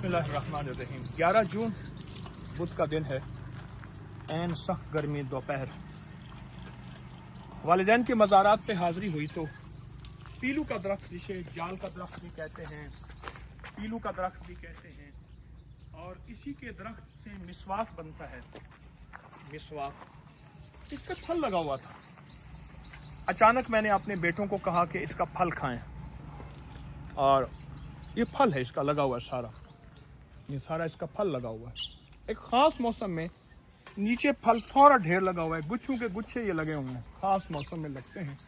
बिस्मिल्लाहिर्रहमानिर्रहीम। 11 जून बुध का दिन है। ऐन सख्त गर्मी दोपहर। वालिदैन के मज़ारात पे हाज़िरी हुई तो पीलू का दरख्त, जिसे जाल का दरख्त भी कहते हैं, पीलू का दरख्त भी कहते हैं, और इसी के दरख्त से मिसवाक बनता है। मिसवाक, इस पर फल लगा हुआ था। अचानक मैंने अपने बेटों को कहा कि इसका फल खाएं, और ये फल है इसका लगा हुआ है सारा, ये सारा इसका फल लगा हुआ है। एक ख़ास मौसम में नीचे फल सारा ढेर लगा हुआ है, गुच्छों के गुच्छे ये लगे हुए हैं, ख़ास मौसम में लगते हैं।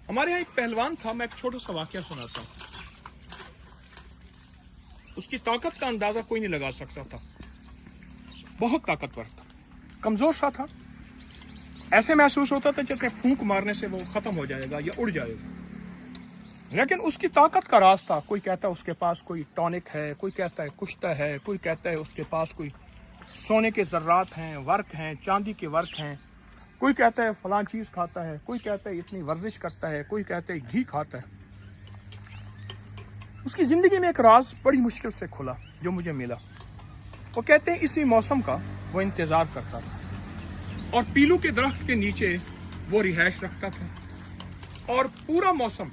हमारे यहाँ एक पहलवान था, मैं एक छोटा सा वाक़या सुनाता हूँ। उसकी ताकत का अंदाज़ा कोई नहीं लगा सकता था, बहुत ताकतवर था, कमज़ोर सा था। ऐसे महसूस होता था जैसे फूंक मारने से वो ख़त्म हो जाएगा या उड़ जाएगा। लेकिन उसकी ताकत का राज था। कोई कहता है उसके पास कोई टॉनिक है, कोई कहता है कुश्ता है, कोई कहता है उसके पास कोई सोने के ज़र्रात हैं, वर्क हैं, चांदी के वर्क हैं, कोई कहता है फलां चीज़ खाता है, कोई कहता है इतनी वर्जिश करता है, कोई कहता है घी खाता है। उसकी ज़िंदगी में एक राज बड़ी मुश्किल से खुला जो मुझे मिला। वो कहते हैं इसी मौसम का वो इंतज़ार करता था और पीलू के दरख्त के नीचे वो रिहाइश रखता था, और पूरा मौसम,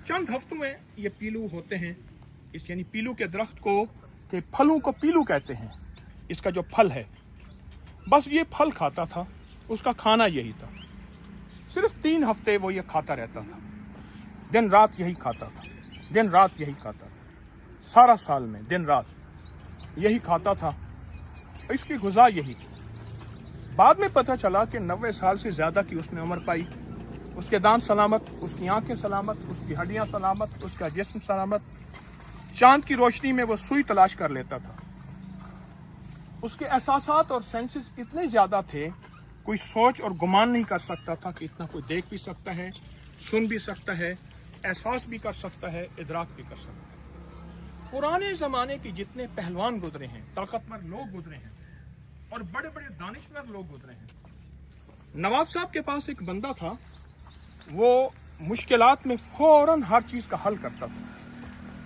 चंद हफ्तों में ये पीलू होते हैं। इस यानी पीलू के दरख्त को के फलों को पीलू कहते हैं। इसका जो फल है, बस ये फल खाता था, उसका खाना यही था। सिर्फ 3 हफ्ते वो ये खाता रहता था, दिन रात यही खाता था, दिन रात यही खाता था, सारा साल में दिन रात यही खाता था। इसकी गुज़ा यही। बाद में पता चला कि 90 साल से ज़्यादा की उसने उम्र पाई। उसके दांत सलामत, उसकी आंखें सलामत, उसकी हड्डियां सलामत, उसका जिस्म सलामत। चांद की रोशनी में वो सुई तलाश कर लेता था। उसके एहसासात और सेंसेस इतने ज़्यादा थे, कोई सोच और गुमान नहीं कर सकता था कि इतना कोई देख भी सकता है, सुन भी सकता है, एहसास भी कर सकता है, इदराक भी कर सकता है। पुराने ज़माने के जितने पहलवान गुजरे हैं, ताकतवर लोग गुजरे हैं, और बड़े बड़े दानिशवर लोग गुजरे हैं। नवाब साहब के पास एक बंदा था, वो मुश्किलात में फौरन हर चीज़ का हल करता था,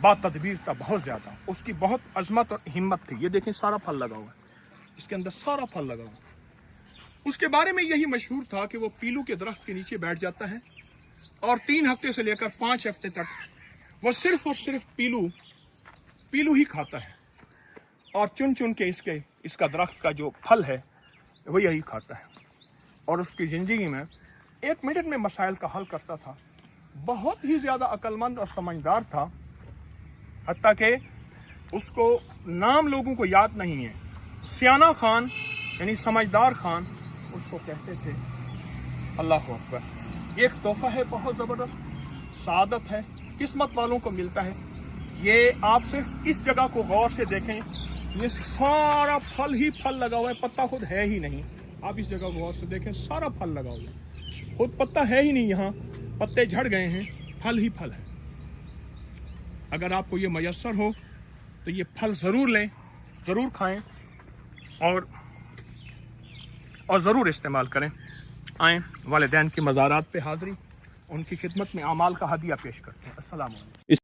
बातदबीर था बहुत ज़्यादा। उसकी बहुत अजमत और हिम्मत थी। ये देखें सारा फल लगा हुआ है, इसके अंदर सारा फल लगा हुआ है। उसके बारे में यही मशहूर था कि वो पीलू के दरख्त के नीचे बैठ जाता है और 3 हफ्ते से लेकर 5 हफ्ते तक वो सिर्फ और सिर्फ पीलू ही खाता है, और चुन चुन के इसका दरख्त का जो फल है वो यही खाता है। और उसकी ज़िंदगी में 1 मिनट में मसाइल का हल करता था। बहुत ही ज़्यादा अक्लमंद और समझदार था, हत्ता कि उसको नाम लोगों को याद नहीं है। सियाना खान यानी समझदार खान उसको कहते थे। अल्लाह अकबर। ये एक तोहफा है, बहुत ज़बरदस्त सादत है, किस्मत वालों को मिलता है। ये आप सिर्फ इस जगह को गौर से देखें, ये सारा फल ही फल लगा हुआ है, पत्ता खुद है ही नहीं। आप इस जगह को गौर से देखें, सारा फल लगा हुआ है, खुद पत्ता है ही नहीं। यहाँ पत्ते झड़ गए हैं, फल ही फल है। अगर आपको ये मयस्सर हो तो ये फल ज़रूर लें, ज़रूर खाएं, और ज़रूर इस्तेमाल करें। आएँ, वालिदैन की मज़ारात पे हाज़िरी, उनकी खिदमत में आमाल का हदिया पेश करते हैं। अस्सलाम वालेकुम।